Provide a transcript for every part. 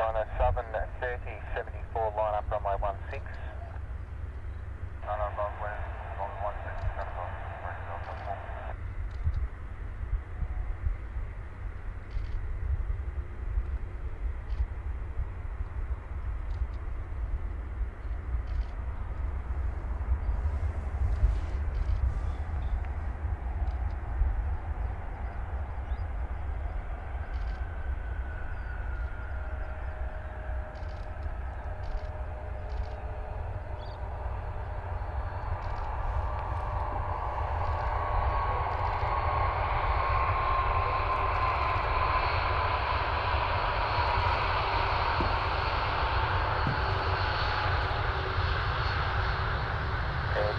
China Southern 3074, line up runway 16. China Southwest, runway 16, West Delta 4.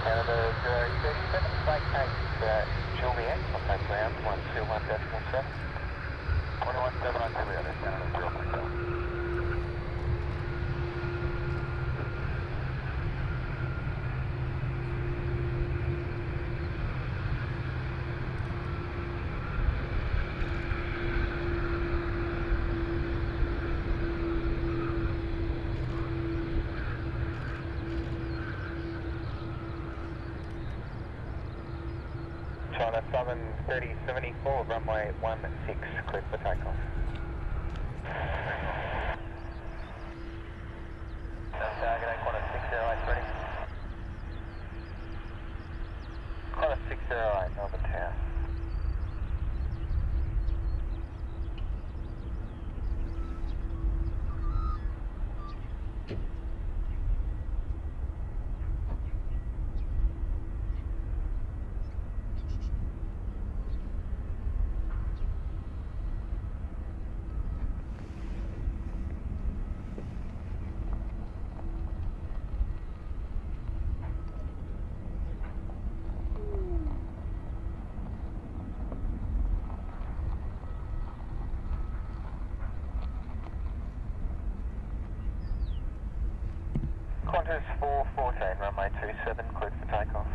Canada 037, flight tax Juliet, contact ground 121.7. 117 on Juliet, that's Canada 037. China Southern 3074, runway 16, cleared for takeoff. Target Qantas 608 ready. Qantas 608, Melbourne Tower. Qantas 414, runway 27, cleared for takeoff.